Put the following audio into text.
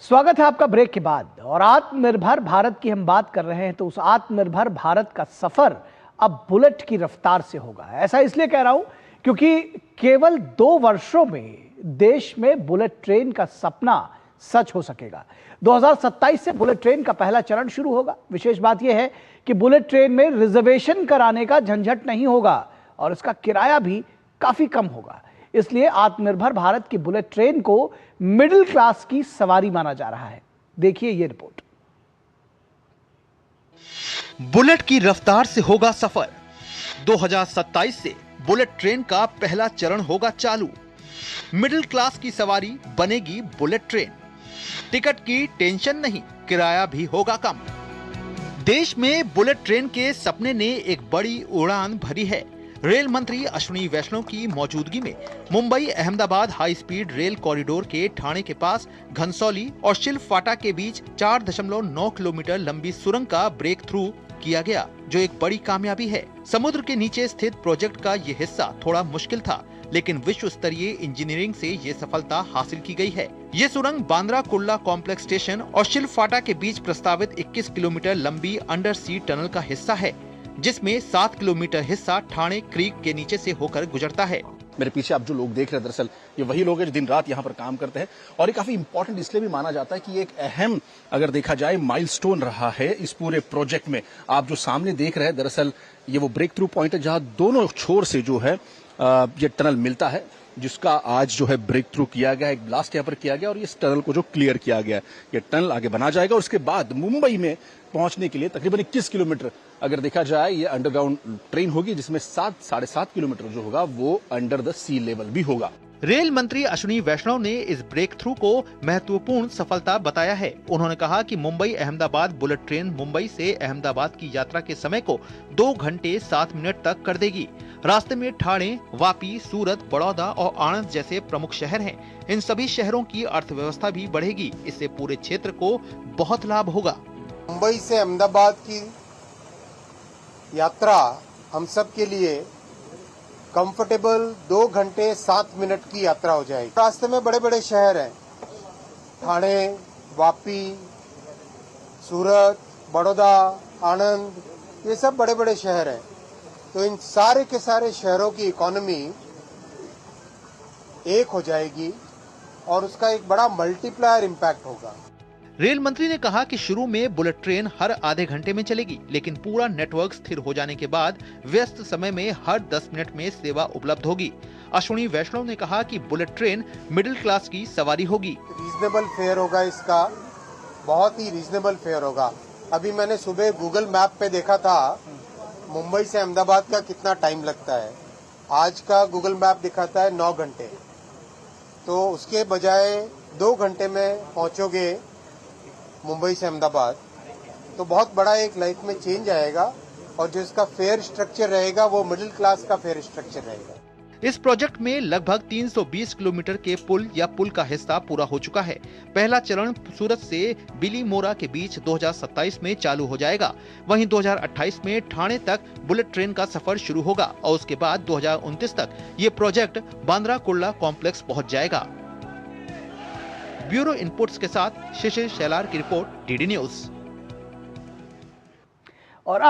स्वागत है आपका ब्रेक के बाद। और आत्मनिर्भर भारत की हम बात कर रहे हैं, तो उस आत्मनिर्भर भारत का सफर अब बुलेट की रफ्तार से होगा। ऐसा इसलिए कह रहा हूं क्योंकि केवल 2 वर्षों में देश में बुलेट ट्रेन का सपना सच हो सकेगा। 2027 से बुलेट ट्रेन का पहला चरण शुरू होगा। विशेष बात यह है कि बुलेट ट्रेन में रिजर्वेशन कराने का झंझट नहीं होगा और इसका किराया भी काफी कम होगा। इसलिए आत्मनिर्भर भारत की बुलेट ट्रेन को मिडिल क्लास की सवारी माना जा रहा है। देखिए ये रिपोर्ट। बुलेट की रफ्तार से होगा सफर। 2027 से बुलेट ट्रेन का पहला चरण होगा चालू। मिडिल क्लास की सवारी बनेगी बुलेट ट्रेन। टिकट की टेंशन नहीं, किराया भी होगा कम। देश में बुलेट ट्रेन के सपने ने एक बड़ी उड़ान भरी है। रेल मंत्री अश्विनी वैष्णव की मौजूदगी में Mumbai Ahmedabad high speed rail corridor के ठाणे के पास घनसौली और शिल्पफाटा के बीच 4.9 किलोमीटर लंबी सुरंग का ब्रेक थ्रू किया गया, जो एक बड़ी कामयाबी है। समुद्र के नीचे स्थित प्रोजेक्ट का ये हिस्सा थोड़ा मुश्किल था, लेकिन विश्व स्तरीय इंजीनियरिंग से ये सफलता हासिल की गई है। ये सुरंग बांद्रा कुर्ला कॉम्प्लेक्स स्टेशन और शिल्पफाटा के बीच प्रस्तावित 21 किलोमीटर लंबी अंडर सी टनल का हिस्सा है, जिसमें 7 किलोमीटर हिस्सा ठाणे क्रीक के नीचे से होकर गुजरता है। मेरे पीछे आप जो लोग देख रहे हैं, दरअसल ये वही लोग हैं जो दिन रात यहाँ पर काम करते हैं और ये काफी इंपॉर्टेंट इसलिए भी माना जाता है कि ये एक अहम, अगर देखा जाए, माइलस्टोन रहा है इस पूरे प्रोजेक्ट में। आप जो सामने देख रहे हैं, दरअसल ये वो ब्रेक थ्रू पॉइंट है जहां दोनों छोर से जो है ये टनल मिलता है, जिसका आज जो है ब्रेक थ्रू किया गया है। एक ब्लास्ट यहाँ पर किया गया और इस टनल को जो क्लियर किया गया है, ये टनल आगे बना जाएगा और उसके बाद मुंबई में पहुंचने के लिए तकरीबन 21 किलोमीटर अगर देखा जाए ये अंडरग्राउंड ट्रेन होगी, जिसमें 7-7.5 किलोमीटर जो होगा वो अंडर द सी लेवल भी होगा। रेल मंत्री अश्विनी वैष्णव ने इस ब्रेक थ्रू को महत्वपूर्ण सफलता बताया है। उन्होंने कहा कि मुंबई अहमदाबाद बुलेट ट्रेन मुंबई से अहमदाबाद की यात्रा के समय को 2 घंटे 7 मिनट तक कर देगी। रास्ते में ठाणे, वापी, सूरत, बड़ौदा और आणंद जैसे प्रमुख शहर हैं। इन सभी शहरों की अर्थव्यवस्था भी बढ़ेगी। इससे पूरे क्षेत्र को बहुत लाभ होगा। मुंबई से अहमदाबाद की यात्रा हम सब के लिए कंफर्टेबल 2 घंटे 7 मिनट की यात्रा हो जाएगी। रास्ते में बड़े बड़े शहर हैं, ठाणे, वापी, सूरत, बड़ौदा, आणंद, ये सब बड़े बड़े शहर हैं। तो इन सारे के सारे शहरों की इकोनॉमी एक हो जाएगी और उसका एक बड़ा मल्टीप्लायर इम्पैक्ट होगा। रेल मंत्री ने कहा कि शुरू में बुलेट ट्रेन हर आधे घंटे में चलेगी, लेकिन पूरा नेटवर्क स्थिर हो जाने के बाद व्यस्त समय में हर 10 मिनट में सेवा उपलब्ध होगी। अश्विनी वैष्णव ने कहा कि बुलेट ट्रेन मिडिल क्लास की सवारी होगी। रीजनेबल फेयर होगा, इसका बहुत ही रीजनेबल फेयर होगा। अभी मैंने सुबह गूगल मैप पे देखा था मुंबई से अहमदाबाद का कितना टाइम लगता है। आज का गूगल मैप दिखाता है 9 घंटे, तो उसके बजाय 2 घंटे में पहुंचोगे मुंबई से अहमदाबाद, तो बहुत बड़ा एक लाइफ में चेंज आएगा और जो इसका फेयर स्ट्रक्चर रहेगा वो मिडिल क्लास का फेयर स्ट्रक्चर रहेगा। इस प्रोजेक्ट में लगभग 320 किलोमीटर के पुल या पुल का हिस्सा पूरा हो चुका है। पहला चरण सूरत से बिलीमोरा के बीच 2027 में चालू हो जाएगा। वहीं 2028 में ठाणे तक बुलेट ट्रेन का सफर शुरू होगा और उसके बाद 2029 तक ये प्रोजेक्ट बांद्रा कुर्ला कॉम्प्लेक्स पहुंच जाएगा। ब्यूरो इनपुट्स के साथ शिशिर शेलार की रिपोर्ट, डीडी न्यूज। और